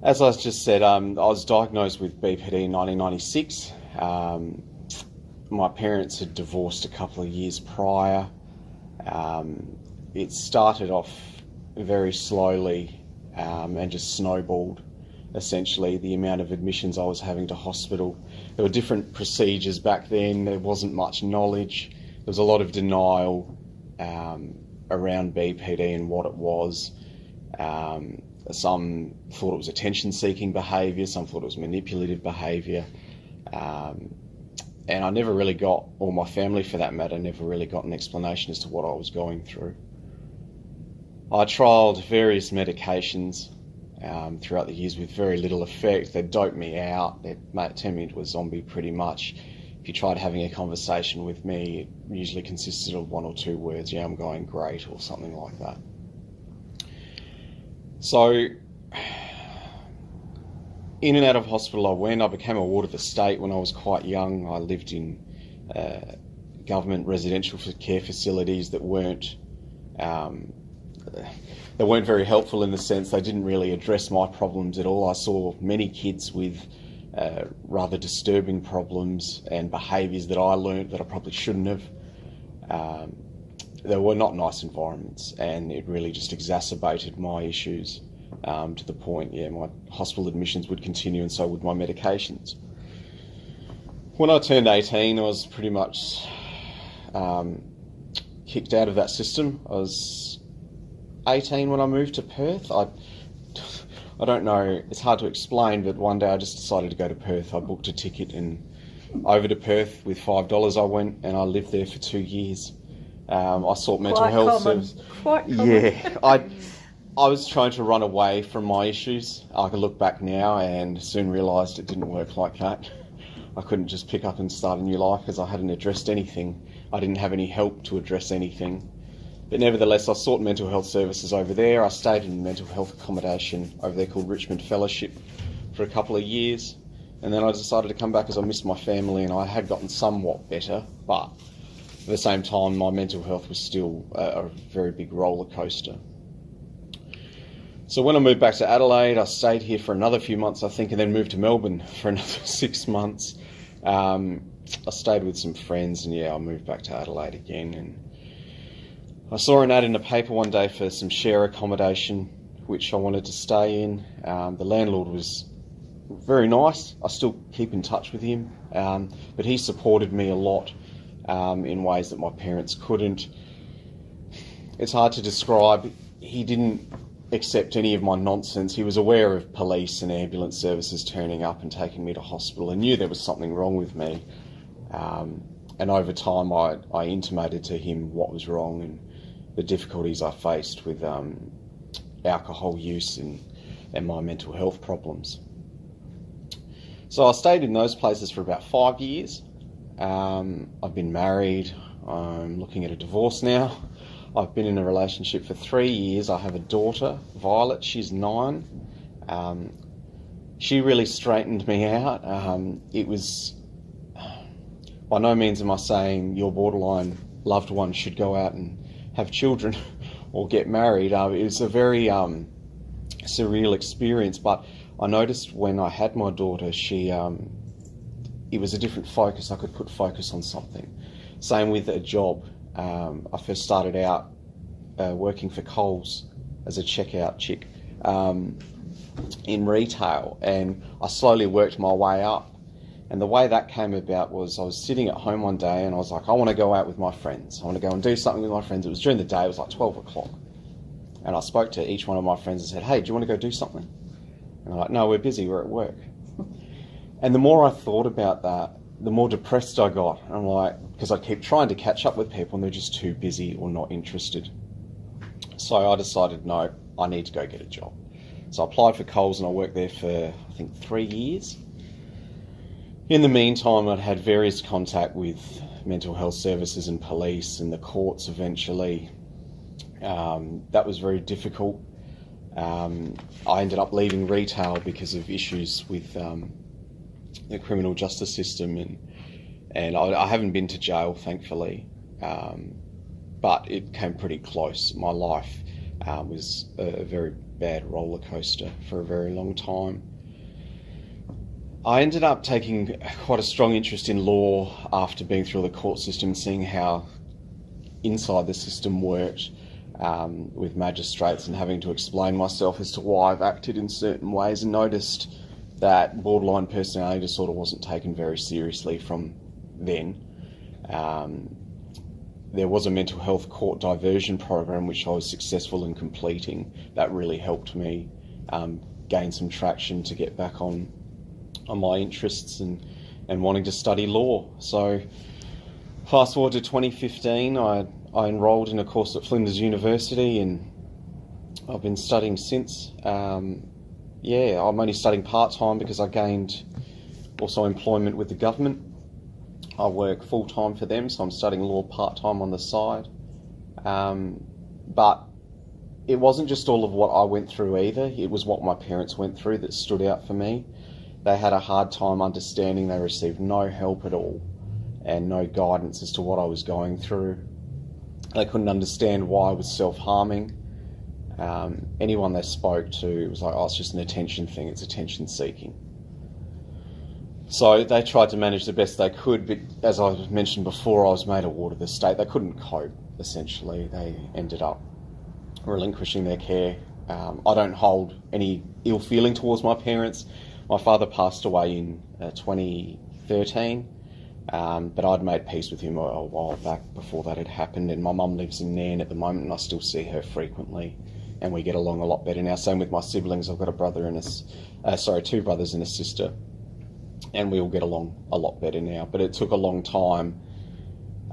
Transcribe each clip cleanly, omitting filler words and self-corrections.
As I just said, I was diagnosed with BPD in 1996. My parents had divorced a couple of years prior. It started off very slowly and just snowballed, essentially, the amount of admissions I was having to hospital. There were different procedures back then. There wasn't much knowledge. There was a lot of denial around BPD and what it was. Some thought it was attention-seeking behaviour, some thought it was manipulative behaviour. And I never really got, or my family for that matter, never really got an explanation as to what I was going through. I trialled various medications throughout the years with very little effect. They doped me out. They turned me into a zombie pretty much. If you tried having a conversation with me, it usually consisted of one or two words, yeah, I'm going great, or something like that. So, in and out of hospital I went. I became a ward of the state when I was quite young. I lived in government residential care facilities that weren't very helpful, in the sense they didn't really address my problems at all. I saw many kids with rather disturbing problems and behaviours that I learnt that I probably shouldn't have. They were not nice environments, and it really just exacerbated my issues to the point, my hospital admissions would continue, and so would my medications. When I turned 18, I was pretty much kicked out of that system. I was 18 when I moved to Perth. I don't know, it's hard to explain, but one day I just decided to go to Perth. I booked a ticket and over to Perth with $5. I went and I lived there for 2 years. I sought mental health services. Quite common. Yeah, I was trying to run away from my issues. I can look back now and soon realised it didn't work like that. I couldn't just pick up and start a new life because I hadn't addressed anything. I didn't have any help to address anything. But nevertheless, I sought mental health services over there. I stayed in mental health accommodation over there called Richmond Fellowship for a couple of years. And then I decided to come back because I missed my family, and I had gotten somewhat better, but at the same time, my mental health was still a very big roller coaster. So when I moved back to Adelaide, I stayed here for another few months, I think, and then moved to Melbourne for another 6 months. I stayed with some friends, and I moved back to Adelaide again. And I saw an ad in the paper one day for some share accommodation, which I wanted to stay in. The landlord was very nice. I still keep in touch with him, but he supported me a lot in ways that my parents couldn't. It's hard to describe. He didn't accept any of my nonsense. He was aware of police and ambulance services turning up and taking me to hospital and knew there was something wrong with me. And over time I intimated to him what was wrong and the difficulties I faced with alcohol use and my mental health problems. So I stayed in those places for about 5 years. I've been married. I'm looking at a divorce now. I've been in a relationship for 3 years. I have a daughter, Violet. She's 9. She really straightened me out. It was, by no means am I saying your borderline loved one should go out and have children or get married. It was a very surreal experience, but I noticed when I had my daughter, it was a different focus. I could put focus on something. Same with a job. I first started out working for Coles as a checkout chick in retail, and I slowly worked my way up. And the way that came about was I was sitting at home one day and I was like, I want to go out with my friends. I want to go and do something with my friends. It was during the day. It was like 12 o'clock. And I spoke to each one of my friends and said, hey, do you want to go do something? And they're like, no, we're busy. We're at work. And the more I thought about that, the more depressed I got. And I'm like, because I keep trying to catch up with people and they're just too busy or not interested. So I decided, no, I need to go get a job. So I applied for Coles and I worked there for, I think, 3 years. In the meantime, I'd had various contact with mental health services and police and the courts eventually. That was very difficult. I ended up leaving retail because of issues with the criminal justice system, and I haven't been to jail, thankfully, but it came pretty close. My life was a very bad roller coaster for a very long time. I ended up taking quite a strong interest in law after being through the court system and seeing how inside the system worked, with magistrates, and having to explain myself as to why I've acted in certain ways, and noticed that borderline personality disorder wasn't taken very seriously from then. There was a mental health court diversion program which I was successful in completing. That really helped me gain some traction to get back on my interests and wanting to study law. So fast forward to 2015, I enrolled in a course at Flinders University, and I've been studying since. I'm only studying part-time because I gained also employment with the government. I work full-time for them, so I'm studying law part-time on the side. But it wasn't just all of what I went through either. It was what my parents went through that stood out for me. They had a hard time understanding. They received no help at all and no guidance as to what I was going through. They couldn't understand why I was self-harming. Anyone they spoke to was like, oh, it's just an attention thing, it's attention seeking. So they tried to manage the best they could, but as I mentioned before, I was made a ward of the state. They couldn't cope, essentially. They ended up relinquishing their care. I don't hold any ill feeling towards my parents. My father passed away in 2013, but I'd made peace with him a while back before that had happened, and my mum lives in Nairn at the moment, and I still see her frequently, and we get along a lot better now. Same with my siblings. I've got two brothers and a sister, and we all get along a lot better now. But it took a long time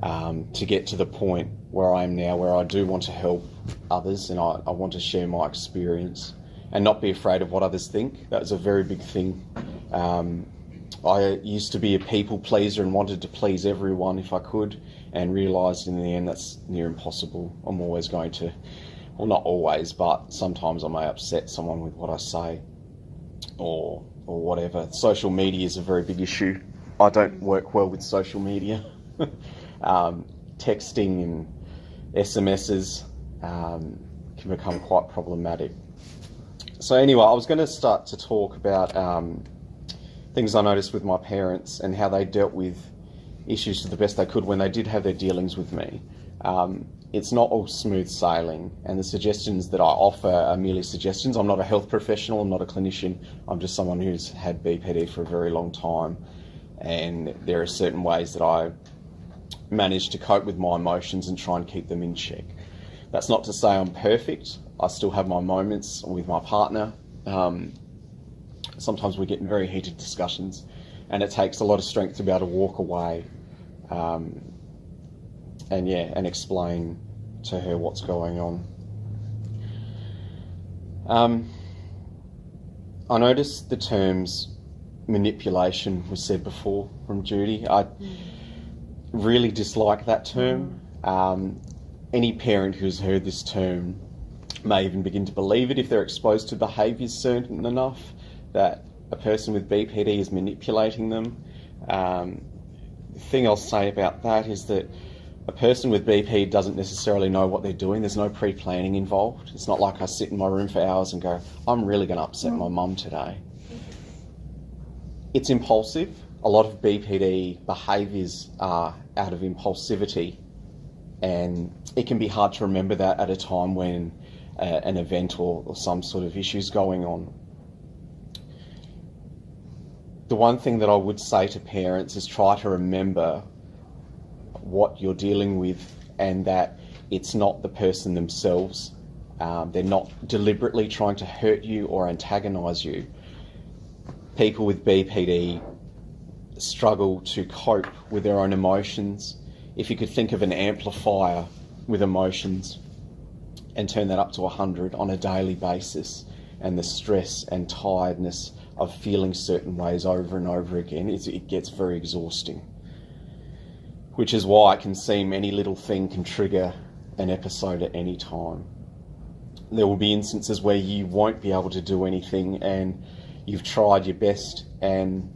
to get to the point where I am now, where I do want to help others, and I want to share my experience and not be afraid of what others think. That was a very big thing. I used to be a people pleaser and wanted to please everyone if I could, and realised in the end that's near impossible. I'm always going to, well, not always, but sometimes I may upset someone with what I say or whatever. Social media is a very big issue. I don't work well with social media. Texting and SMSs can become quite problematic. So anyway, I was going to start to talk about things I noticed with my parents and how they dealt with issues to the best they could when they did have their dealings with me. It's not all smooth sailing, and the suggestions that I offer are merely suggestions. I'm not a health professional, I'm not a clinician, I'm just someone who's had BPD for a very long time, and there are certain ways that I manage to cope with my emotions and try and keep them in check. That's not to say I'm perfect. I still have my moments with my partner. Sometimes we get in very heated discussions, and it takes a lot of strength to be able to walk away and explain to her what's going on. I noticed the terms manipulation was said before from Judy. I really dislike that term. Any parent who's heard this term may even begin to believe it if they're exposed to behaviours certain enough that a person with BPD is manipulating them. The thing I'll say about that is that a person with BP doesn't necessarily know what they're doing. There's no pre-planning involved. It's not like I sit in my room for hours and go, I'm really going to upset my mum today. It's impulsive. A lot of BPD behaviours are out of impulsivity, and it can be hard to remember that at a time when an event or some sort of issue is going on. The one thing that I would say to parents is try to remember what you're dealing with, and that it's not the person themselves. They're not deliberately trying to hurt you or antagonise you. People with BPD struggle to cope with their own emotions. If you could think of an amplifier with emotions and turn that up to 100 on a daily basis, and the stress and tiredness of feeling certain ways over and over again, it gets very exhausting. Which is why it can seem any little thing can trigger an episode at any time. There will be instances where you won't be able to do anything, and you've tried your best, and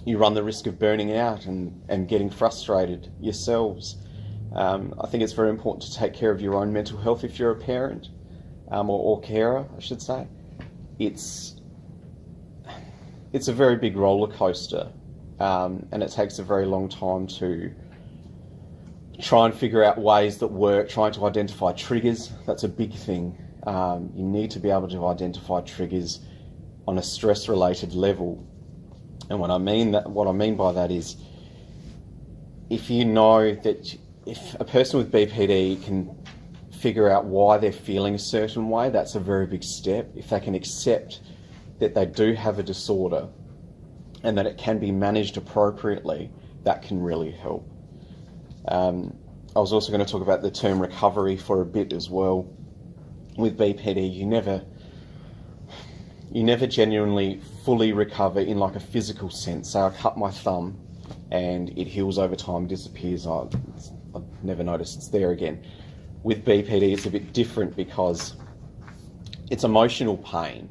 you run the risk of burning out and getting frustrated yourselves. I think it's very important to take care of your own mental health if you're a parent. or carer, I should say, it's a very big roller coaster, and it takes a very long time to try and figure out ways that work, trying to identify triggers. That's a big thing. You need to be able to identify triggers on a stress-related level. And what I mean by that is, if you know that if a person with BPD can figure out why they're feeling a certain way, that's a very big step. If they can accept that they do have a disorder and that it can be managed appropriately, that can really help. I was also going to talk about the term recovery for a bit as well. With BPD, you never genuinely fully recover in like a physical sense. So I cut my thumb and it heals over time, disappears. I've never noticed it's there again. With BPD, it's a bit different because it's emotional pain,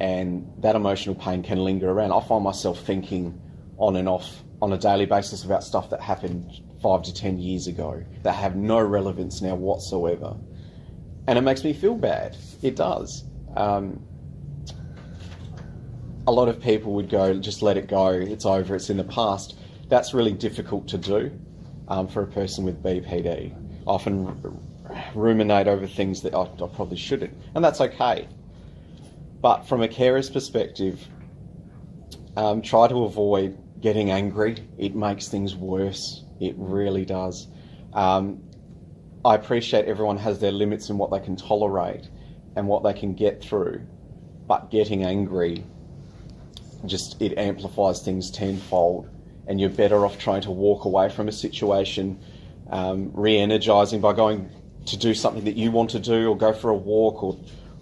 and that emotional pain can linger around. I find myself thinking on and off on a daily basis about stuff that happened 5 to 10 years ago that have no relevance now whatsoever. And it makes me feel bad. It does. A lot of people would go, just let it go, it's over, it's in the past. That's really difficult to do for a person with BPD. I often ruminate over things that I probably shouldn't, and that's okay. But from a carer's perspective, try to avoid getting angry. It makes things worse. It really does. I appreciate everyone has their limits in what they can tolerate and what they can get through, but getting angry, it amplifies things tenfold, and you're better off trying to walk away from a situation, re-energizing by going to do something that you want to do, or go for a walk,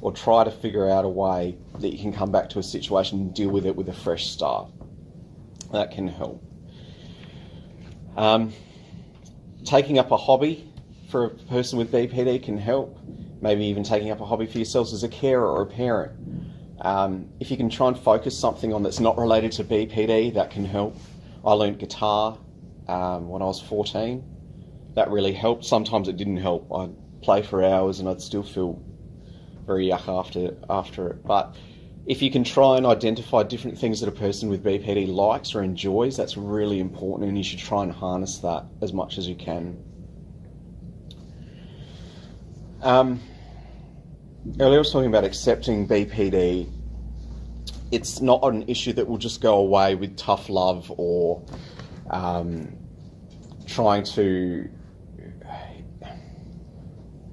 or try to figure out a way that you can come back to a situation and deal with it with a fresh start. That can help. Taking up a hobby for a person with BPD can help. Maybe even taking up a hobby for yourselves as a carer or a parent. If you can try and focus something on that's not related to BPD, that can help. I learnt guitar when I was 14. That really helped. Sometimes it didn't help. I'd play for hours and I'd still feel very yuck after it. But if you can try and identify different things that a person with BPD likes or enjoys, that's really important, and you should try and harness that as much as you can. Earlier I was talking about accepting BPD. It's not an issue that will just go away with tough love or trying to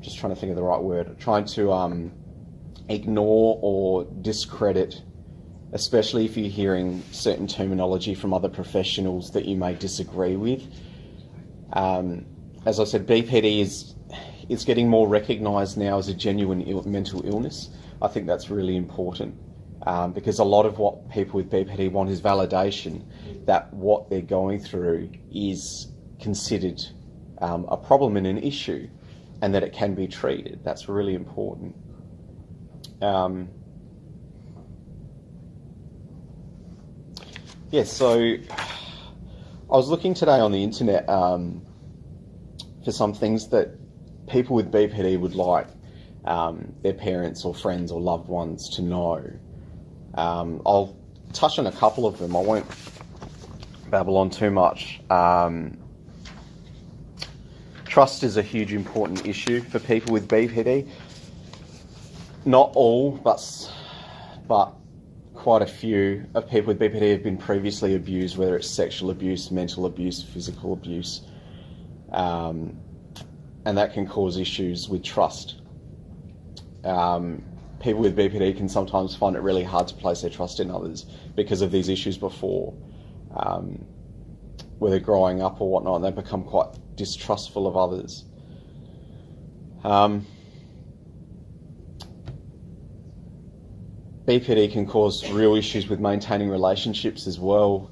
think of the right word, trying to ignore or discredit, especially if you're hearing certain terminology from other professionals that you may disagree with. As I said, BPD is getting more recognised now as a genuine mental illness. I think that's really important, because a lot of what people with BPD want is validation that what they're going through is considered a problem and an issue, and that it can be treated. That's really important. So I was looking today on the internet for some things that people with BPD would like their parents or friends or loved ones to know. I'll touch on a couple of them. I won't babble on too much. Trust is a huge important issue for people with BPD. Not all, but quite a few of people with BPD have been previously abused, whether it's sexual abuse, mental abuse, physical abuse, and that can cause issues with trust. People with BPD can sometimes find it really hard to place their trust in others because of these issues before, whether growing up or whatnot, and they become quite distrustful of others. BPD can cause real issues with maintaining relationships as well,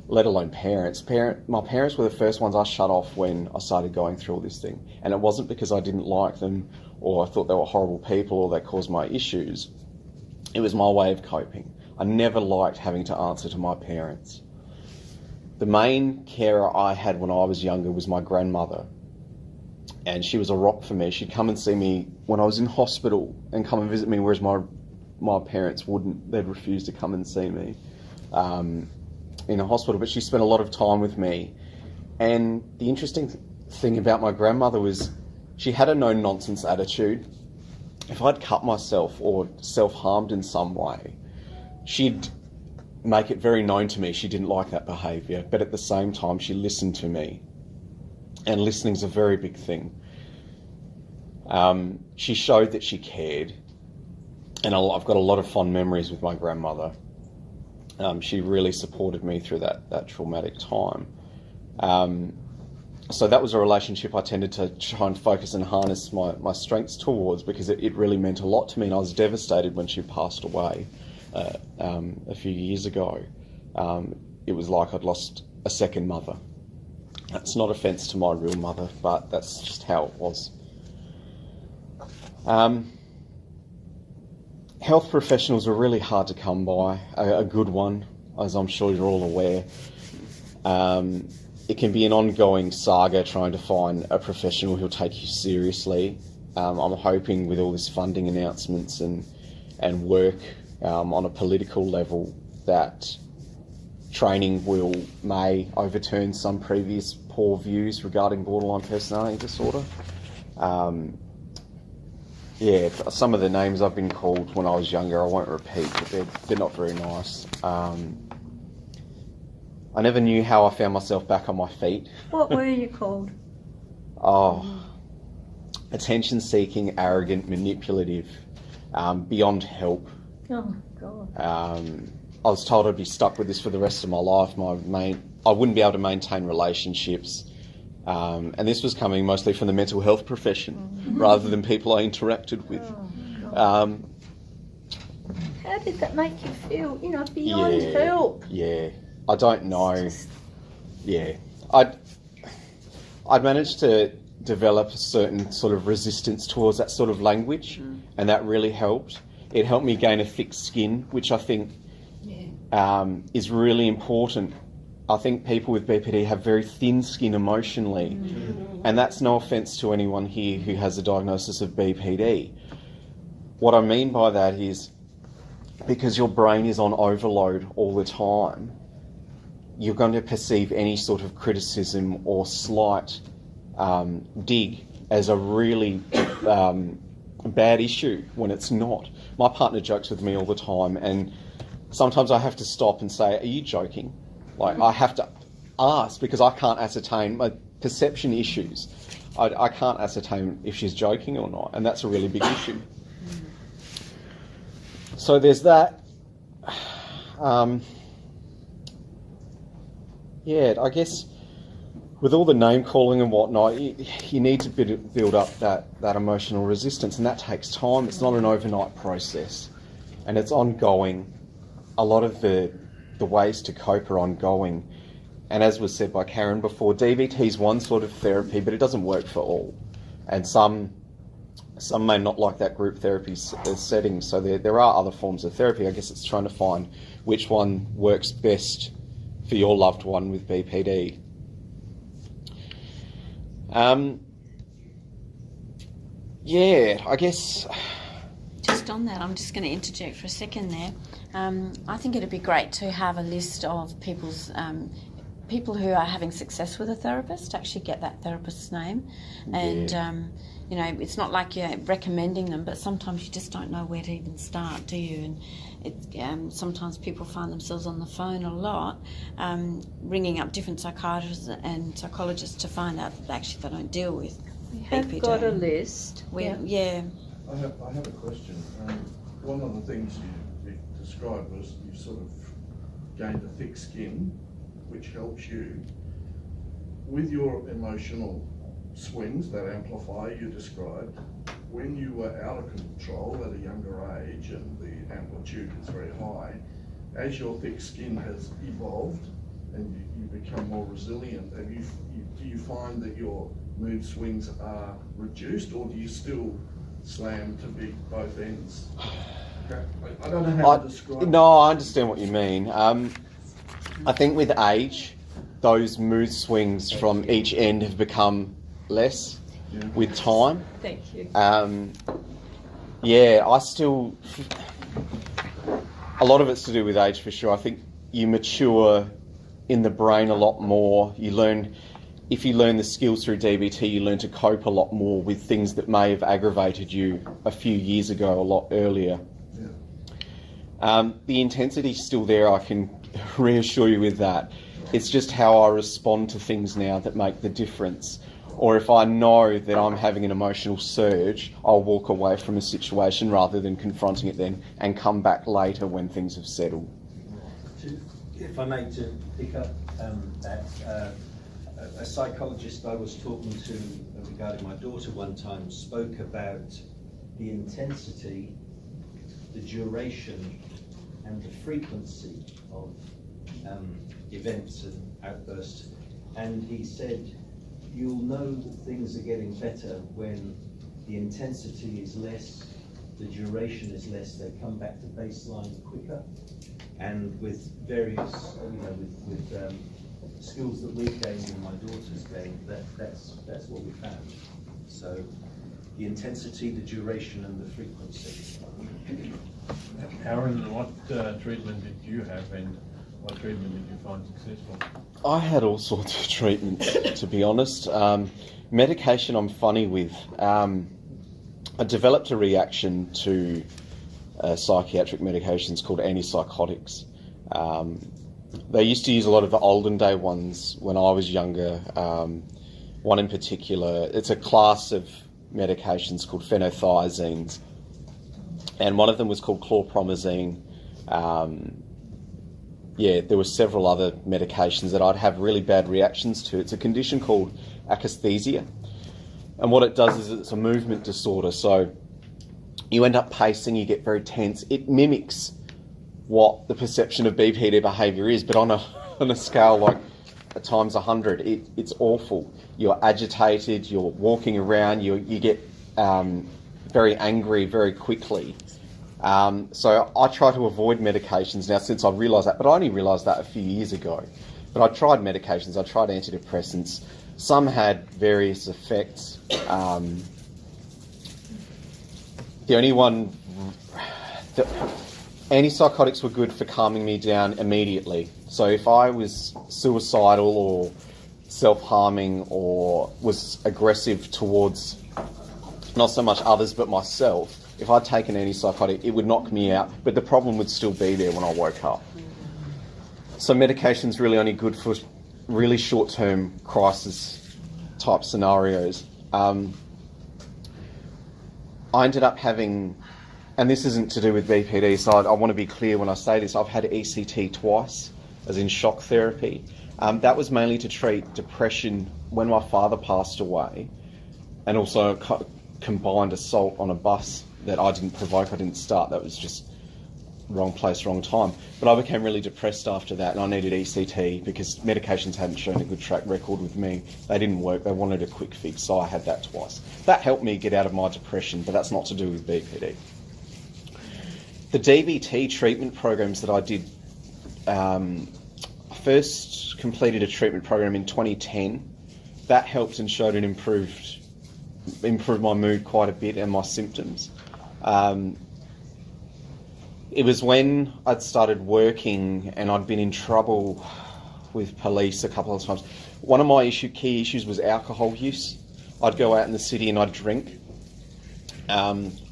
let alone parents. My parents were the first ones I shut off when I started going through all this thing. And it wasn't because I didn't like them or I thought they were horrible people or they caused my issues. It was my way of coping. I never liked having to answer to my parents. The main carer I had when I was younger was my grandmother. and she was a rock for me. She'd come and see me when I was in hospital and come and visit me, whereas my parents wouldn't. They'd refuse to come and see me in a hospital. But she spent a lot of time with me. And the interesting thing about my grandmother was she had a no-nonsense attitude. If I'd cut myself or self-harmed in some way, she'd make it very known to me she didn't like that behaviour, but at the same time she listened to me. And listening's a very big thing. She showed that she cared, and I've got a lot of fond memories with my grandmother. She really supported me through that traumatic time. So that was a relationship I tended to try and focus and harness my strengths towards, because it really meant a lot to me, and I was devastated when she passed away a few years ago. It was like I'd lost a second mother. That's not offence to my real mother, but that's just how it was. Health professionals are really hard to come by. A good one, as I'm sure you're all aware. It can be an ongoing saga trying to find a professional who'll take you seriously. I'm hoping with all this funding announcements and work on a political level that training may overturn some previous poor views regarding borderline personality disorder. Some of the names I've been called when I was younger I won't repeat, but they're not very nice. I never knew how I found myself back on my feet. What were you called? Attention-seeking, arrogant, manipulative, beyond help. Oh, God. I was told I'd be stuck with this for the rest of my life. I wouldn't be able to maintain relationships. And this was coming mostly from the mental health profession rather than people I interacted with. Oh, how did that make you feel? Beyond help. Yeah. I don't know. I'd managed to develop a certain sort of resistance towards that sort of language, and that really helped. It helped me gain a thick skin, which I think is really important. I think people with BPD have very thin skin emotionally, and that's no offence to anyone here who has a diagnosis of BPD. What I mean by that is, because your brain is on overload all the time, you're going to perceive any sort of criticism or slight dig as a really bad issue when it's not. My partner jokes with me all the time, and sometimes I have to stop and say, are you joking? Like, I have to ask, because I can't ascertain my perception issues. I can't ascertain if she's joking or not, and that's a really big issue. So there's that. I guess with all the name calling and whatnot, you need to build up that emotional resistance, and that takes time. It's not an overnight process, and it's ongoing. A lot of the ways to cope are ongoing, and as was said by Karen before, DBT is one sort of therapy, but it doesn't work for all, and some may not like that group therapy setting, so there are other forms of therapy. I guess it's trying to find which one works best for your loved one with BPD. I guess... Just on that, I'm just going to interject for a second there. I think it'd be great to have a list of people who are having success with a therapist, to actually get that therapist's name. And, it's not like you're recommending them, but sometimes you just don't know where to even start, do you? And sometimes people find themselves on the phone a lot, ringing up different psychiatrists and psychologists to find out that actually they don't deal with We have BPD. got a list. I have a question. One of the things you described was you sort of gained a thick skin, which helps you with your emotional swings that amplify you described. When you were out of control at a younger age and the amplitude is very high, as your thick skin has evolved and you become more resilient, do you find that your mood swings are reduced, or do you still slam to both ends? I don't know how to describe it. No, I understand what you mean. I think with age, those mood swings from each end have become less. with time. Thank you. Yeah, I still... A lot of it's to do with age for sure. I think you mature in the brain a lot more. You learn... If you learn the skills through DBT, you learn to cope a lot more with things that may have aggravated you a few years ago, a lot earlier. The intensity's still there, I can reassure you with that. It's just how I respond to things now that make the difference. Or if I know that I'm having an emotional surge, I'll walk away from a situation rather than confronting it then and come back later when things have settled. If I may, to pick up that, a psychologist I was talking to regarding my daughter one time spoke about the intensity, the duration and the frequency of events and outbursts, and he said you'll know that things are getting better when the intensity is less, the duration is less, they come back to baseline quicker, and with various, with skills that we've gained and my daughter's gained, that's what we found. So the intensity, the duration and the frequency. Aaron, what treatment did you have and what treatment did you find successful? I had all sorts of treatments, to be honest. Medication I'm funny with. I developed a reaction to psychiatric medications called antipsychotics. They used to use a lot of the olden day ones when I was younger. One in particular, it's a class of medications called phenothiazines, and one of them was called chlorpromazine. There were several other medications that I'd have really bad reactions to. It's a condition called akathisia, and what it does is it's a movement disorder. So you end up pacing, you get very tense. It mimics what the perception of BPD behaviour is, but on a scale like at times 100, it's awful. You're agitated, you're walking around, you get very angry very quickly. So I try to avoid medications now since I've realised that, but I only realised that a few years ago. But I tried medications, I tried antidepressants. Some had various effects. The only one... Antipsychotics were good for calming me down immediately. So if I was suicidal or self-harming or was aggressive towards not so much others but myself, if I'd taken an antipsychotic, it would knock me out, but the problem would still be there when I woke up. So medication's really only good for really short-term crisis type scenarios. I ended up having... And this isn't to do with BPD, so I want to be clear when I say this. I've had ECT twice, as in shock therapy. That was mainly to treat depression when my father passed away, and also combined assault on a bus that I didn't provoke, I didn't start. That was just wrong place, wrong time. But I became really depressed after that, and I needed ECT because medications hadn't shown a good track record with me. They didn't work, they wanted a quick fix, so I had that twice. That helped me get out of my depression, but that's not to do with BPD. The DBT treatment programs that I did, I first completed a treatment program in 2010. That helped and showed an improved my mood quite a bit and my symptoms. It was when I'd started working and I'd been in trouble with police a couple of times. One of my key issues was alcohol use. I'd go out in the city and I'd drink.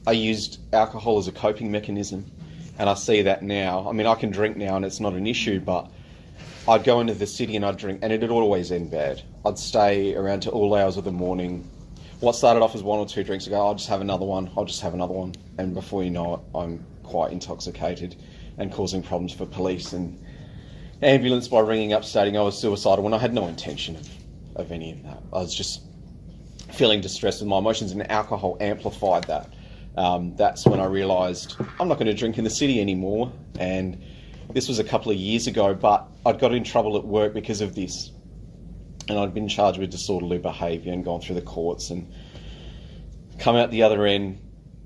I used alcohol as a coping mechanism, and I see that now. I mean, I can drink now and it's not an issue, but I'd go into the city and I'd drink, and it'd always end bad. I'd stay around to all hours of the morning. What started off as one or two drinks, I go, I'll just have another one, and before you know it, I'm quite intoxicated and causing problems for police and ambulance by ringing up stating I was suicidal when I had no intention of any of that. I was just feeling distressed with my emotions, and alcohol amplified that. That's when I realised I'm not going to drink in the city anymore, and this was a couple of years ago, but I'd got in trouble at work because of this, and I'd been charged with disorderly behaviour and gone through the courts and come out the other end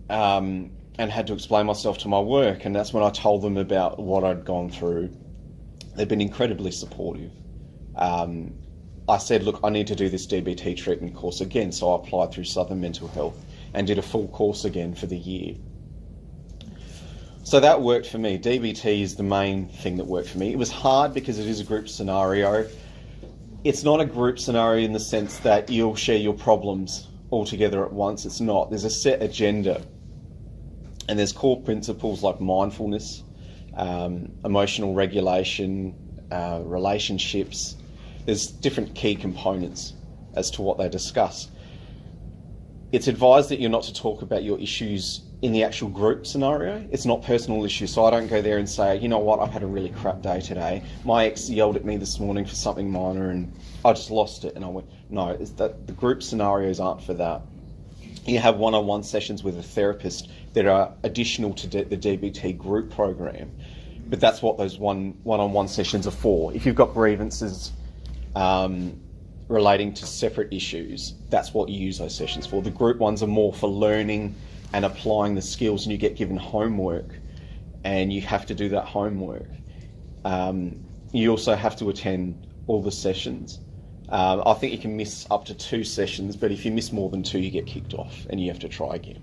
and had to explain myself to my work, and that's when I told them about what I'd gone through. They've been incredibly supportive. I said, look, I need to do this DBT treatment course again. So I applied through Southern Mental Health and did a full course again for the year. So that worked for me. DBT is the main thing that worked for me. It was hard because it is a group scenario. It's not a group scenario in the sense that you'll share your problems all together at once. It's not. There's a set agenda. And there's core principles like mindfulness, emotional regulation, relationships. There's different key components as to what they discuss. It's advised that you're not to talk about your issues in the actual group scenario. It's not personal issues, so I don't go there and say, you know what, I've had a really crap day today. My ex yelled at me this morning for something minor and I just lost it. And I went, no, it's that the group scenarios aren't for that. You have one-on-one sessions with a therapist that are additional to the DBT group program, but that's what those one-on-one sessions are for. If you've got grievances relating to separate issues, that's what you use those sessions for. The group ones are more for learning and applying the skills, and you get given homework and you have to do that homework. You also have to attend all the sessions. I think you can miss up to 2 sessions, but if you miss more than 2, you get kicked off and you have to try again.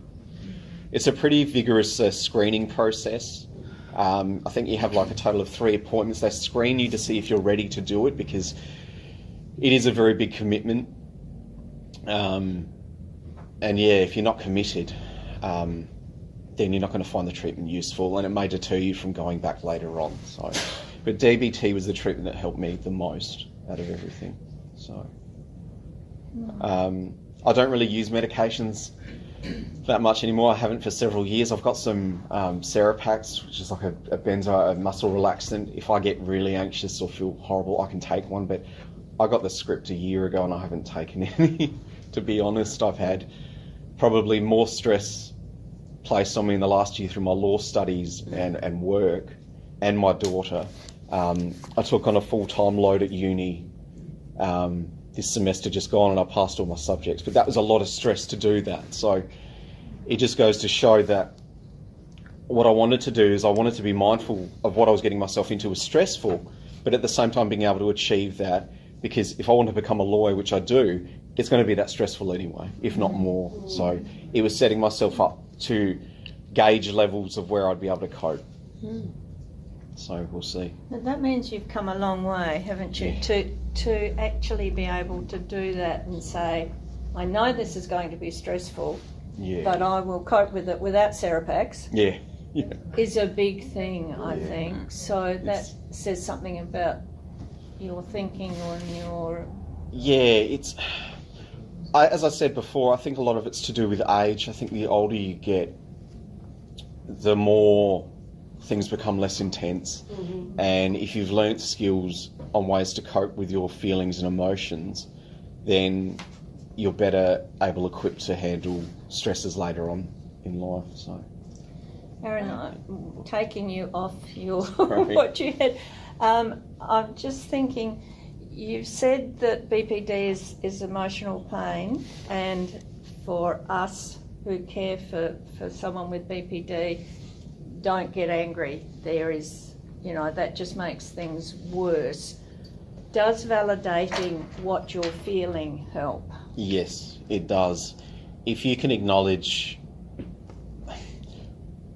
It's a pretty vigorous screening process. I think you have like a total of 3 appointments. They screen you to see if you're ready to do it, because it is a very big commitment. And yeah, if you're not committed, then you're not going to find the treatment useful, and it may deter you from going back later on. So, but DBT was the treatment that helped me the most out of everything. So, I don't really use medications that much anymore. I haven't for several years. I've got some Serapax, which is like a benzo, a muscle relaxant. If I get really anxious or feel horrible, I can take one, but I got the script a year ago and I haven't taken any. To be honest, I've had probably more stress placed on me in the last year through my law studies and work and my daughter. I took on a full-time load at uni this semester just gone, and I passed all my subjects, but that was a lot of stress to do that. So it just goes to show that what I wanted to do is I wanted to be mindful of what I was getting myself into was stressful, but at the same time being able to achieve that, because if I want to become a lawyer, which I do, it's going to be that stressful anyway, if not more. So it was setting myself up to gauge levels of where I'd be able to cope. So we'll see. But that means you've come a long way, haven't you? Yeah. To actually be able to do that and say, I know this is going to be stressful, but I will cope with it without Serapax. Yeah. Is a big thing, I think. So that says something about your thinking or your... Yeah, it's... as I said before, I think a lot of it's to do with age. I think the older you get, the more things become less intense. And if you've learnt skills on ways to cope with your feelings and emotions, then you're better able equipped to handle stresses later on in life. So, Aaron, I'm taking you off your Sorry. what you had. I'm just thinking, you've said that BPD is emotional pain, and for us who care for someone with BPD, don't get angry. There is, that just makes things worse. Does validating what you're feeling help? yes, it does. If you can acknowledge...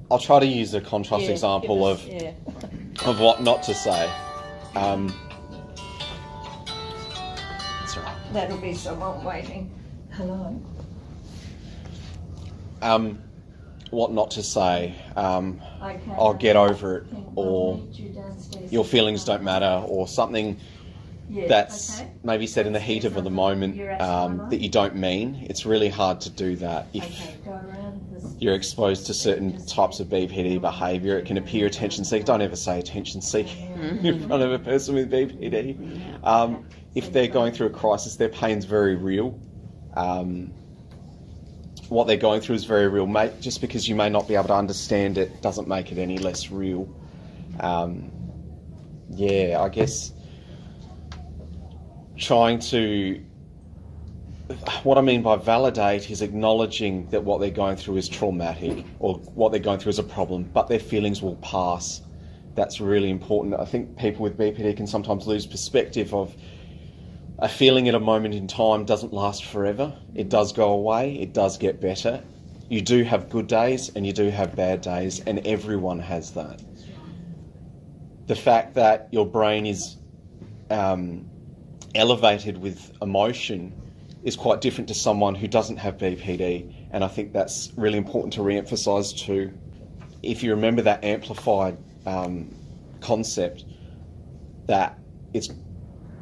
I'll try to use a contrast example of what not to say. That's all right. That'll be someone waiting. Hello. What not to say. Okay. I'll get over it, or your feelings don't matter, or something that's maybe said in the heat of the moment that you don't mean. It's really hard to do that if Go around this. you're exposed to certain types of BPD behaviour. It can appear attention seeking. Don't ever say attention seeking in front of a person with BPD. If they're going through a crisis, their pain's very real. What they're going through is very real. Just because you may not be able to understand it doesn't make it any less real. I guess trying to... What I mean by validate is acknowledging that what they're going through is traumatic, or what they're going through is a problem, but their feelings will pass. That's really important. I think people with BPD can sometimes lose perspective of a feeling at a moment in time doesn't last forever. It does go away. It does get better. You do have good days and you do have bad days, and everyone has that. The fact that your brain is elevated with emotion is quite different to someone who doesn't have BPD, and I think that's really important to re-emphasise too. If you remember that amplified concept, that it's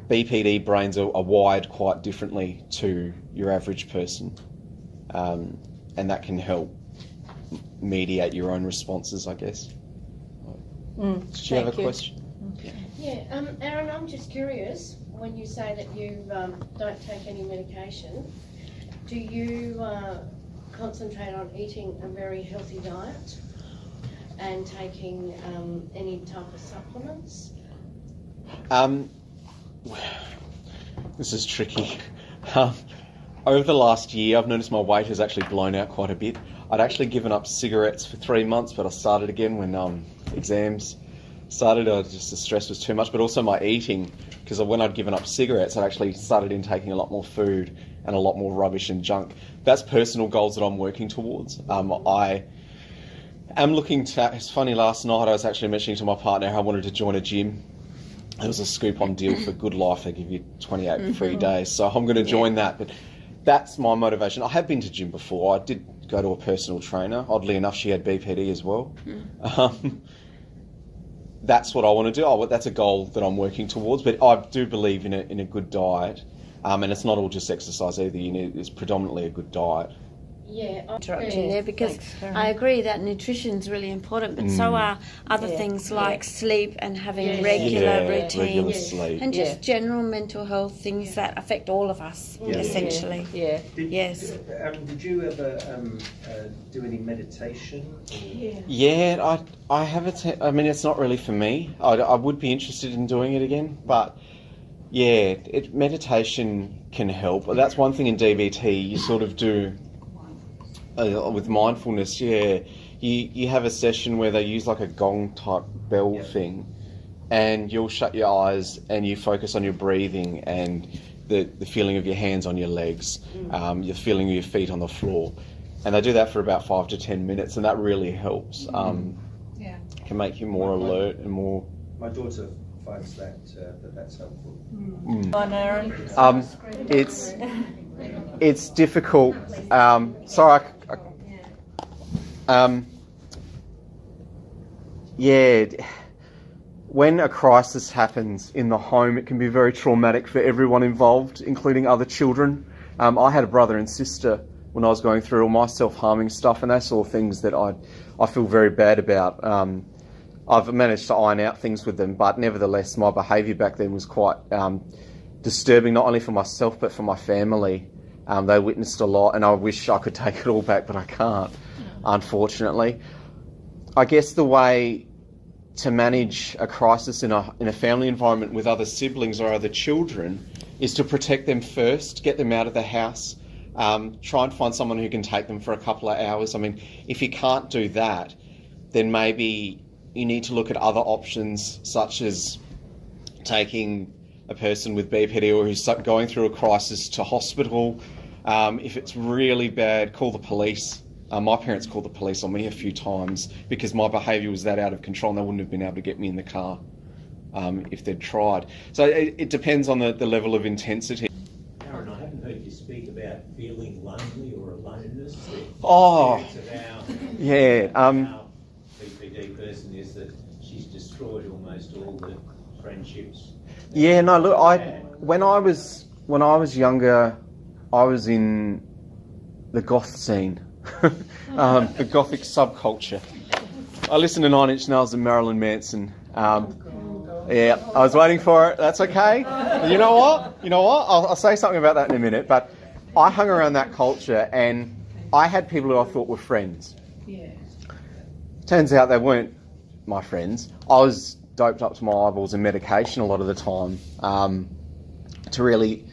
BPD brains are wired quite differently to your average person, and that can help mediate your own responses, I guess. Did you have a question? Yeah, Aaron, I'm just curious, when you say that you don't take any medication, do you concentrate on eating a very healthy diet and taking any type of supplements? This is tricky. Over the last year, I've noticed my weight has actually blown out quite a bit. I'd actually given up cigarettes for 3 months, but I started again when exams started. Just the stress was too much, but also my eating, because when I'd given up cigarettes, I'd actually started intaking a lot more food and a lot more rubbish and junk. That's personal goals that I'm working towards. I am looking to, it's funny, last night I was actually mentioning to my partner how I wanted to join a gym. There was a scoop-on deal for Good Life. They give you 28 free days, so I'm going to join that. But that's my motivation. I have been to gym before. I did go to a personal trainer. Oddly enough, she had BPD as well. That's what I want to do. That's a goal that I'm working towards. But I do believe in a good diet, and it's not all just exercise either. It's predominantly a good diet. Yeah, Interrupt you there, because I agree that nutrition's really important, but so are other things like sleep and having regular routines, regular sleep, and just general mental health things that affect all of us, essentially. Yeah. Yes. Did you ever do any meditation? Yeah, I have I mean, it's not really for me. I would be interested in doing it again, but yeah, meditation can help. That's one thing in DBT you sort of do. With mindfulness, you have a session where they use like a gong type bell thing, and you'll shut your eyes and you focus on your breathing and the feeling of your hands on your legs, your feeling of your feet on the floor, and they do that for about 5 to 10 minutes, and that really helps. Can make you more alert and more. My daughter finds that's helpful. Aaron. It's difficult. Sorry. When a crisis happens in the home, it can be very traumatic for everyone involved, including other children. I had a brother and sister when I was going through all my self-harming stuff, and they saw things that I feel very bad about. I've managed to iron out things with them, but nevertheless, my behaviour back then was quite disturbing, not only for myself but for my family. They witnessed a lot, and I wish I could take it all back, but I can't, unfortunately. I guess the way to manage a crisis in a family environment with other siblings or other children is to protect them first, get them out of the house, try and find someone who can take them for a couple of hours. I mean, if you can't do that, then maybe you need to look at other options, such as taking a person with BPD or who's going through a crisis to hospital. If it's really bad, call the police. My parents called the police on me a few times because my behaviour was that out of control, and they wouldn't have been able to get me in the car if they'd tried. So it depends on the level of intensity. Aaron, I haven't heard you speak about feeling lonely or aloneness. Oh, yeah. Our BPD person is that she's destroyed almost all the friendships. Yeah, no, look, when I was younger, I was in the goth scene, the gothic subculture. I listened to 9 Inch Nails and Marilyn Manson. Yeah, I was waiting for it. That's okay. You know what? I'll say something about that in a minute. But I hung around that culture, and I had people who I thought were friends. Yeah. Turns out they weren't my friends. I was doped up to my eyeballs in medication a lot of the time to really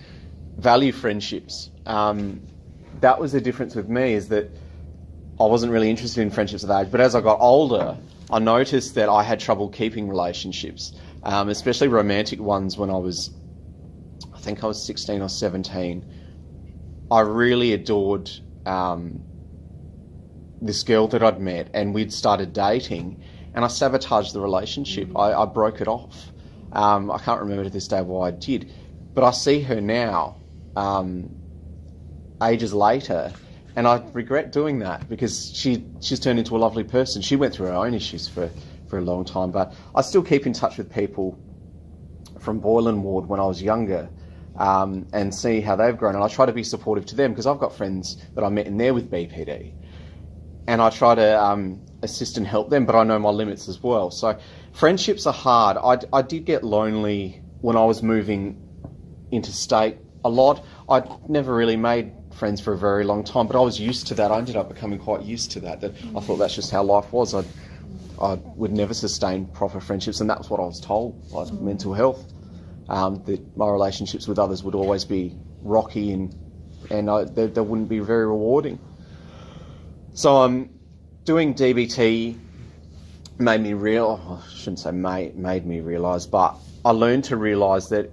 value friendships. That was the difference with me, is that I wasn't really interested in friendships at that age. But as I got older, I noticed that I had trouble keeping relationships, especially romantic ones, when I was think I was 16 or 17, I really adored this girl that I'd met, and we'd started dating, and I sabotaged the relationship. I broke it off. I can't remember to this day why I did, but I see her now, ages later, and I regret doing that because she's turned into a lovely person. She went through her own issues for a long time, but I still keep in touch with people from Boylan Ward when I was younger, and see how they've grown, and I try to be supportive to them because I've got friends that I met in there with BPD, and I try to assist and help them, but I know my limits as well. So friendships are hard. I did get lonely when I was moving interstate a lot. I'd never really made friends for a very long time, but I was used to that. I ended up becoming quite used to that. I thought that's just how life was. I would never sustain proper friendships, and that was what I was told, like mental health, that my relationships with others would always be rocky and they wouldn't be very rewarding. So doing DBT made me made me realise, but I learned to realise that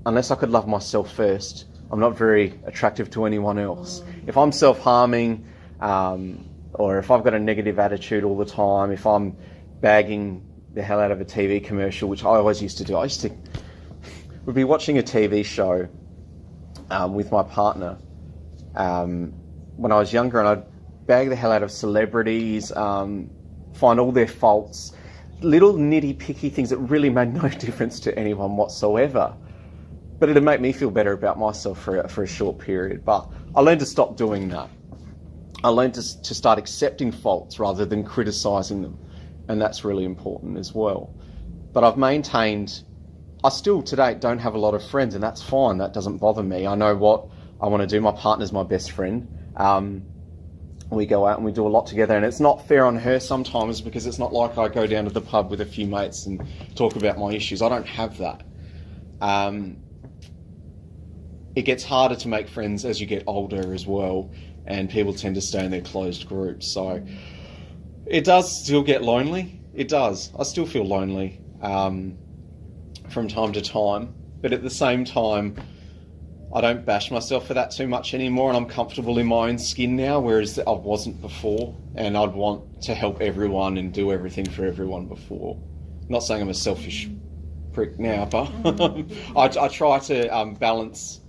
unless I could love myself first, I'm not very attractive to anyone else. If I'm self-harming, or if I've got a negative attitude all the time, if I'm bagging the hell out of a TV commercial, which I always used to do. We'd be watching a TV show with my partner when I was younger, and I'd bag the hell out of celebrities, find all their faults, little nitty-picky things that really made no difference to anyone whatsoever. But it'd make me feel better about myself for a short period. But I learned to stop doing that. I learned to start accepting faults rather than criticising them. And that's really important as well. But I've maintained, I still today don't have a lot of friends, and that's fine. That doesn't bother me. I know what I want to do. My partner's my best friend. We go out and we do a lot together, and it's not fair on her sometimes because it's not like I go down to the pub with a few mates and talk about my issues. I don't have that. It gets harder to make friends as you get older as well, and people tend to stay in their closed groups. So it does still get lonely. It does. I still feel lonely from time to time, but at the same time, I don't bash myself for that too much anymore, and I'm comfortable in my own skin now, whereas I wasn't before, and I'd want to help everyone and do everything for everyone before. I'm not saying I'm a selfish prick now, but I try to balance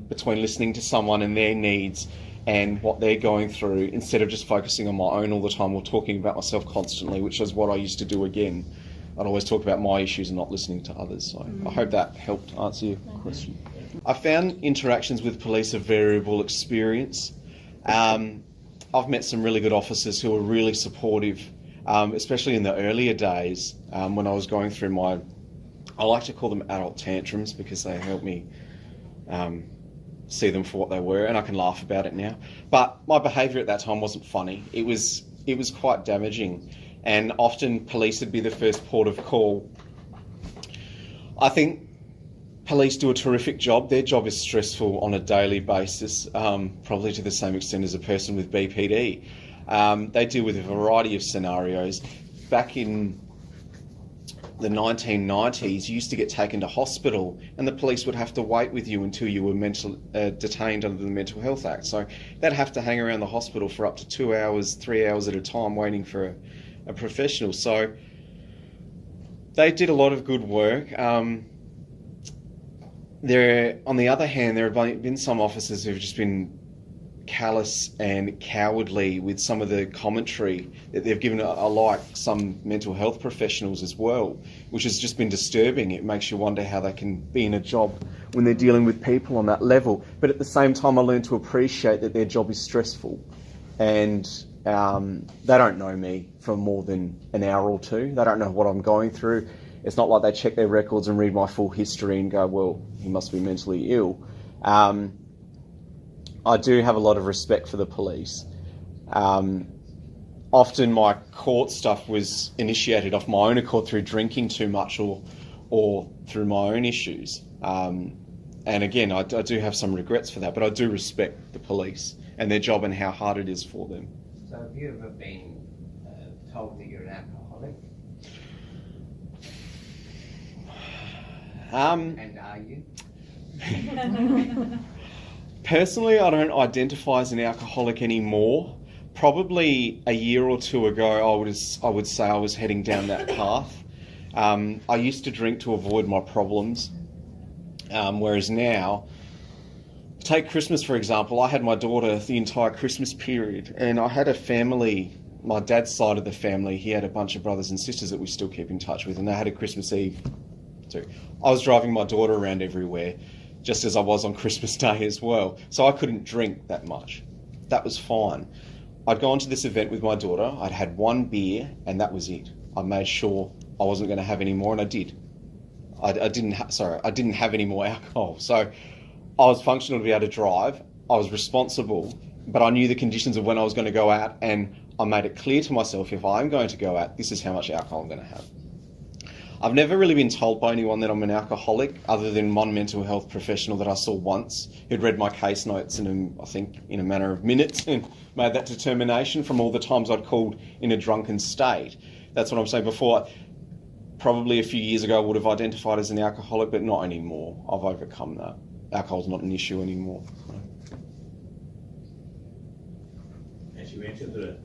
between listening to someone and their needs and what they're going through, instead of just focusing on my own all the time or talking about myself constantly, which is what I used to do again. I'd always talk about my issues and not listening to others. So I hope that helped answer your question. I found interactions with police a variable experience. I've met some really good officers who are really supportive, especially in the earlier days when I was going through I like to call them adult tantrums because they help me see them for what they were, and I can laugh about it now. But my behaviour at that time wasn't funny. It was quite damaging, and often police would be the first port of call. I think police do a terrific job. Their job is stressful on a daily basis, probably to the same extent as a person with BPD. They deal with a variety of scenarios. Back in the 1990s, you used to get taken to hospital and the police would have to wait with you until you were detained under the Mental Health Act. So they'd have to hang around the hospital for up to 2 hours, 3 hours at a time waiting for a professional. So they did a lot of good work. On the other hand, there have been some officers who've just been callous and cowardly with some of the commentary that they've given, like some mental health professionals as well, which has just been disturbing. It makes you wonder how they can be in a job when they're dealing with people on that level. But at the same time, I learned to appreciate that their job is stressful, and they don't know me for more than an hour or two. They don't know what I'm going through. It's not like they check their records and read my full history and go, well, he must be mentally ill. I do have a lot of respect for the police. Often my court stuff was initiated off my own accord through drinking too much or through my own issues. And again, I do have some regrets for that, but I do respect the police and their job and how hard it is for them. So have you ever been told that you're an alcoholic? And are you? Personally, I don't identify as an alcoholic anymore. Probably a year or two ago, I would say I was heading down that path. I used to drink to avoid my problems, whereas now, take Christmas for example. I had my daughter the entire Christmas period, and I had a family, my dad's side of the family, he had a bunch of brothers and sisters that we still keep in touch with, and they had a Christmas Eve too. I was driving my daughter around everywhere, just as I was on Christmas Day as well. So I couldn't drink that much. That was fine. I'd gone to this event with my daughter, I'd had one beer, and that was it. I made sure I wasn't going to have any more, and I did. I didn't have any more alcohol. So I was functional to be able to drive, I was responsible, but I knew the conditions of when I was going to go out, and I made it clear to myself, if I'm going to go out, this is how much alcohol I'm going to have. I've never really been told by anyone that I'm an alcoholic, other than one mental health professional that I saw once, who'd read my case notes in a matter of minutes and made that determination from all the times I'd called in a drunken state. That's what I'm saying. Before, probably a few years ago, I would have identified as an alcoholic, but not anymore. I've overcome that. Alcohol's not an issue anymore. As you enter the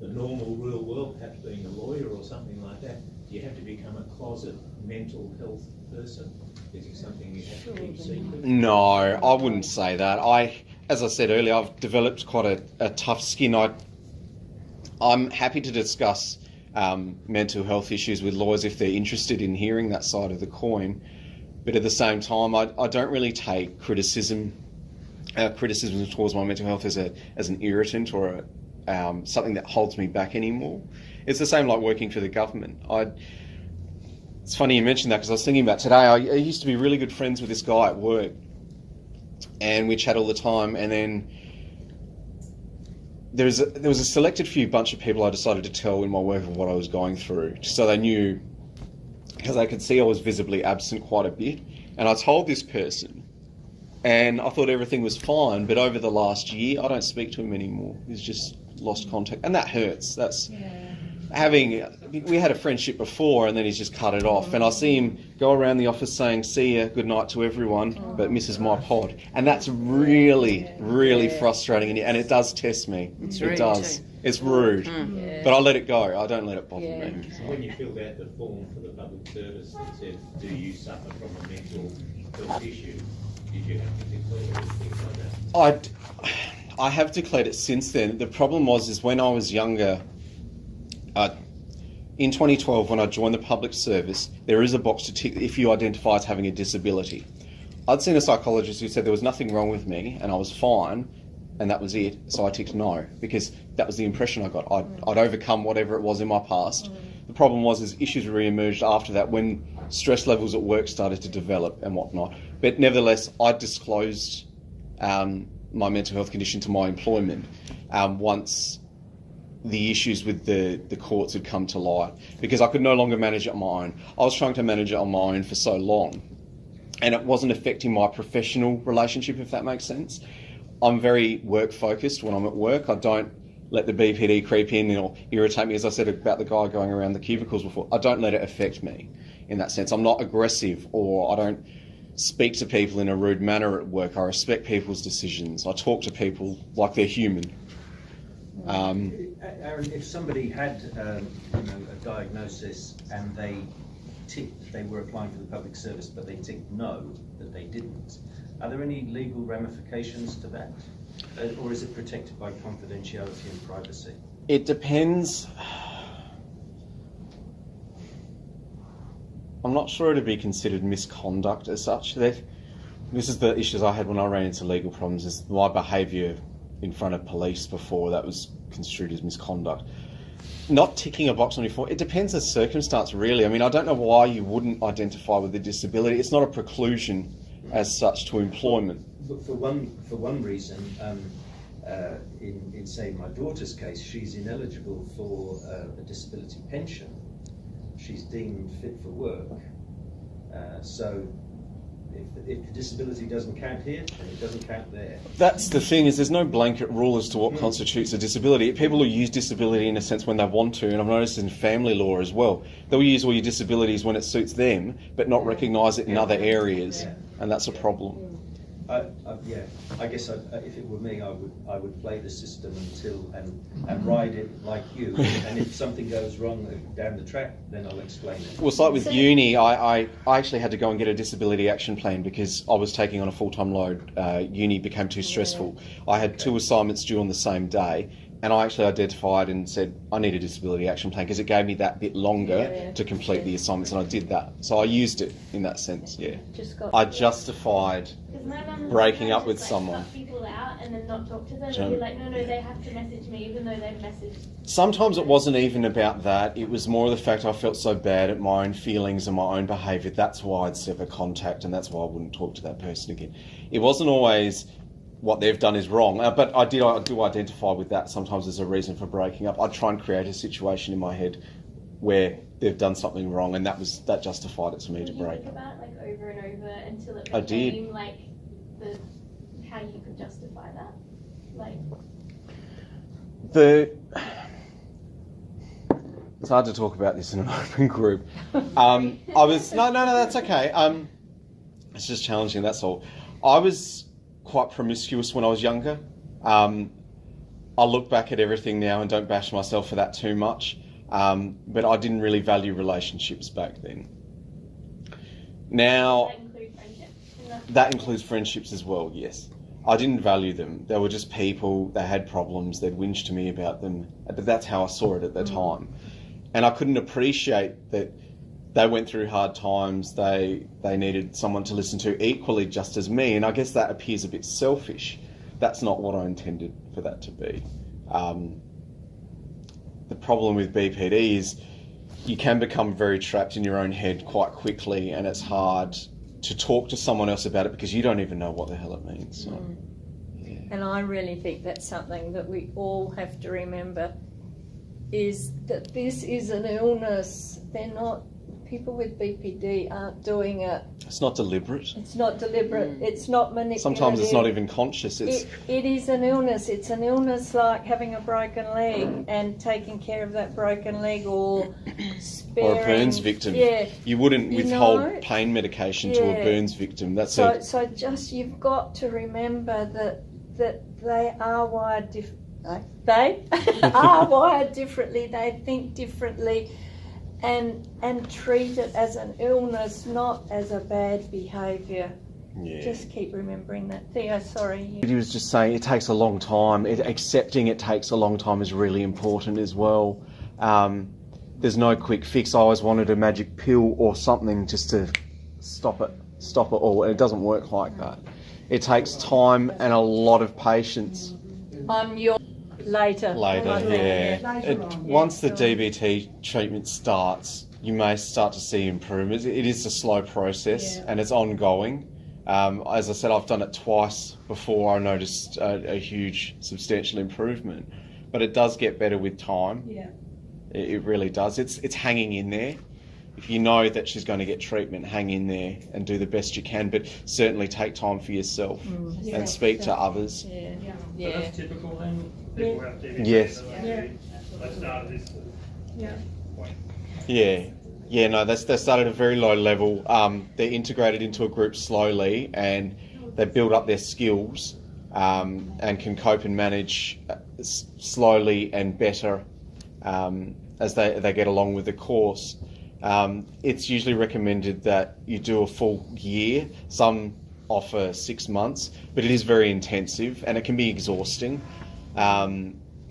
normal real world, perhaps being a lawyer or something like that, do you have to become a closet mental health person? Is it something you have to keep secret? No, I wouldn't say that. As I said earlier, I've developed quite a tough skin. I'm happy to discuss mental health issues with lawyers if they're interested in hearing that side of the coin. But at the same time, I don't really take criticism towards my mental health as an irritant or something that holds me back anymore. It's the same like working for the government. It's funny you mentioned that, because I was thinking about today, I used to be really good friends with this guy at work, and we chat all the time, and then there was a selected few bunch of people I decided to tell in my work of what I was going through, just so they knew, because they could see I was visibly absent quite a bit. And I told this person, and I thought everything was fine, but over the last year, I don't speak to him anymore. He's just lost contact, and that hurts. That's we had a friendship before, and then he's just cut it off. And I see him go around the office saying, "See ya, good night to everyone, but misses my pod," and that's really, really frustrating, and it does test me. It does. It's rude, but I let it go. I don't let it bother me. When you filled out the form for the public service that said, "Do you suffer from a mental health issue?" did you have to declare things like that? I have declared it since then. The problem is when I was younger, in 2012 when I joined the public service, there is a box to tick if you identify as having a disability. I'd seen a psychologist who said there was nothing wrong with me and I was fine, and that was it. So I ticked no, because that was the impression I got. I'd overcome whatever it was in my past. The problem was issues re-emerged after that when stress levels at work started to develop and whatnot. But nevertheless, I disclosed my mental health condition to my employment once the issues with the courts had come to light, because I could no longer manage it on my own. I was trying to manage it on my own for so long, and it wasn't affecting my professional relationship, if that makes sense. I'm very work focused when I'm at work. I don't let the BPD creep in or irritate me. As I said about the guy going around the cubicles before, I don't let it affect me in that sense. I'm not aggressive, or I don't speak to people in a rude manner at work. I respect people's decisions. I talk to people like they're human. Aaron, if somebody had a diagnosis and they were applying for the public service, but they ticked no, that they didn't, are there any legal ramifications to that? Or is it protected by confidentiality and privacy? It depends. I'm not sure it'd be considered misconduct as such. This is the issues I had when I ran into legal problems, is my behaviour in front of police before that was construed as misconduct. Not ticking a box on your form, it depends on the circumstance really. I mean, I don't know why you wouldn't identify with a disability. It's not a preclusion as such to employment. For one reason, in say my daughter's case, she's ineligible for a disability pension. She's deemed fit for work, so if the disability doesn't count here, then it doesn't count there. That's the thing, is there's no blanket rule as to what constitutes a disability. People will use disability in a sense when they want to, and I've noticed in family law as well. They'll use all your disabilities when it suits them, but not recognise it in other areas, and that's a problem. I guess if it were me, I would play the system and ride it like you. And if something goes wrong down the track, then I'll explain it. Well, it's like with uni, I actually had to go and get a disability action plan because I was taking on a full-time load. Uni became too stressful. I had 2 assignments due on the same day, and I actually identified and said, I need a disability action plan because it gave me that bit longer to complete the assignments, and I did that. So I used it in that sense, I justified breaking up with someone. Cut people out and then not talk to them and be like, no, they have to message me even though they've messaged. Sometimes it wasn't even about that. It was more the fact I felt so bad at my own feelings and my own behaviour. That's why I'd sever contact, and that's why I wouldn't talk to that person again. It wasn't always what they've done is wrong, but I do identify with that sometimes as a reason for breaking up. I'd try and create a situation in my head where they've done something wrong, and that justified it to me to break Think up. about it, like over and over until it I became did. like how you could justify that, like. It's hard to talk about this in an open group. No, that's okay. It's just challenging, that's all. I was quite promiscuous when I was younger. I look back at everything now and don't bash myself for that too much, but I didn't really value relationships back then. Now, Does that include friendships? that includes friendships as well, yes. I didn't value them. They were just people, they had problems, they'd whinge to me about them, but that's how I saw it at the time. And I couldn't appreciate that they went through hard times, they needed someone to listen to equally just as me, and I guess that appears a bit selfish. That's not what I intended for that to be. The problem with BPD is you can become very trapped in your own head quite quickly, and it's hard to talk to someone else about it because you don't even know what the hell it means. So, And I really think that's something that we all have to remember, is that this is an illness. They're not, people with BPD aren't doing it. It's not deliberate. It's not deliberate. It's not manipulative. Sometimes it's not even conscious. It is an illness. It's an illness like having a broken leg and taking care of that broken leg, or sparing. Or a burns victim. Yeah. You wouldn't withhold know? pain medication to a burns victim. That's So just, you've got to remember that they are wired differently. They are wired differently. They think differently, and treat it as an illness, not as a bad behaviour. Just keep remembering that. Theo, sorry. He was just saying it takes a long time. Accepting it takes a long time is really important as well. There's no quick fix. I always wanted a magic pill or something just to stop it all, and it doesn't work like that. It takes time and a lot of patience. On your later. Once the DBT treatment starts, you may start to see improvements. It is a slow process and it's ongoing. As I said, I've done it twice before I noticed a huge, substantial improvement. But it does get better with time. Yeah. It really does. It's hanging in there. If you know that she's going to get treatment, hang in there and do the best you can, but certainly take time for yourself and speak to others. So that's typical then? People have DBT. Yes. They started this. They start at a very low level. They're integrated into a group slowly, and they build up their skills and can cope and manage slowly and better as they get along with the course. It's usually recommended that you do a full year. Some offer 6 months, but it is very intensive and it can be exhausting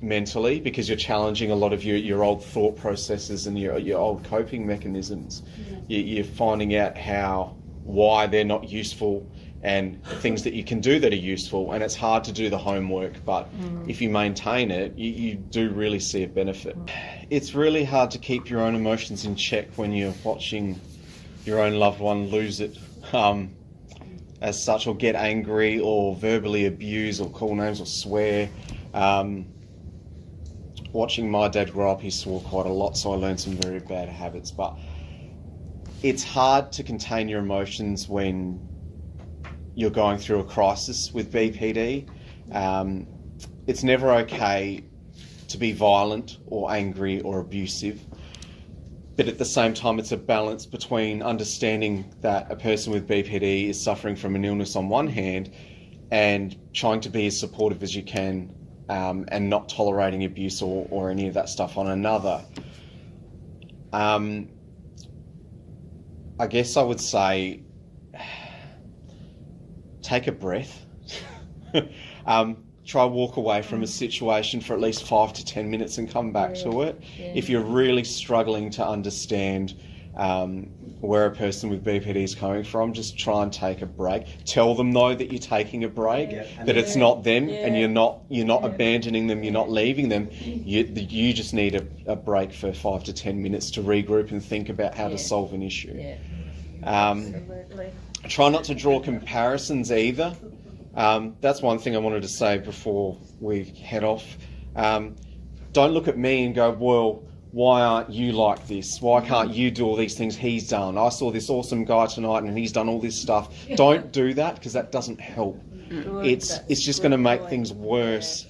mentally, because you're challenging a lot of your old thought processes and your old coping mechanisms. You're finding out why they're not useful and the things that you can do that are useful, and it's hard to do the homework, but if you maintain it, you do really see a benefit. It's really hard to keep your own emotions in check when you're watching your own loved one lose it as such, or get angry or verbally abuse or call names or swear. Watching my dad grow up, he swore quite a lot, so I learned some very bad habits, but it's hard to contain your emotions when you're going through a crisis with BPD. It's never okay to be violent or angry or abusive, but at the same time it's a balance between understanding that a person with BPD is suffering from an illness on one hand and trying to be as supportive as you can, and not tolerating abuse or any of that stuff on another. I guess I would say take a breath. Try walk away from a situation for at least 5 to 10 minutes and come back to it. Yeah. If you're really struggling to understand where a person with BPD is coming from, just try and take a break. Tell them though that you're taking a break, that it's not them, and you're not abandoning them, you're not leaving them. You just need a break for 5 to 10 minutes to regroup and think about how to solve an issue. Yeah. Absolutely. Try not to draw comparisons either. That's one thing I wanted to say before we head off. Don't look at me and go, well, why aren't you like this? Why can't you do all these things he's done? I saw this awesome guy tonight and he's done all this stuff. Don't do that, because that doesn't help. It's just going to make things worse.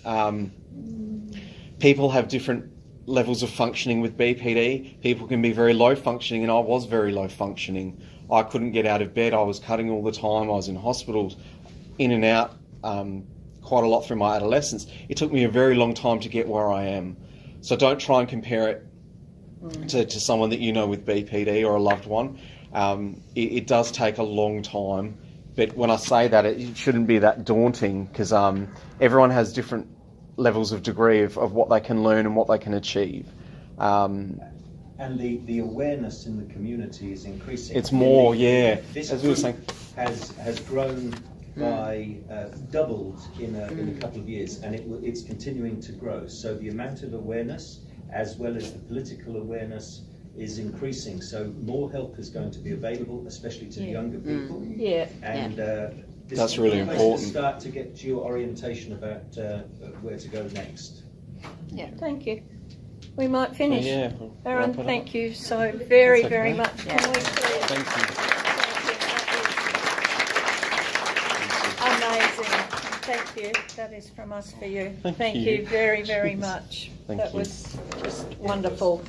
People have different levels of functioning with BPD. People can be very low functioning, and I was very low functioning. I couldn't get out of bed. I was cutting all the time. I was in hospitals, in and out, quite a lot through my adolescence. It took me a very long time to get where I am. So don't try and compare it to someone that you know with BPD or a loved one. It does take a long time, but when I say that, it shouldn't be that daunting, because everyone has different levels of degree of what they can learn and what they can achieve. And the awareness in the community is increasing. It's more, This as we were saying, has grown by doubled in a couple of years, and it's continuing to grow. So the amount of awareness, as well as the political awareness, is increasing. So more help is going to be available, especially to the younger people. Yeah. And this That's is really a place important. to start to get your orientation about where to go next. Yeah. Thank you. We might finish. Yeah. Aaron, Wrap it up. thank you so very, That's very okay. much. Can we please? Thank you. Amazing. Thank you. That is from us for you. Thank you. you very, very much. Thank That you. was just wonderful.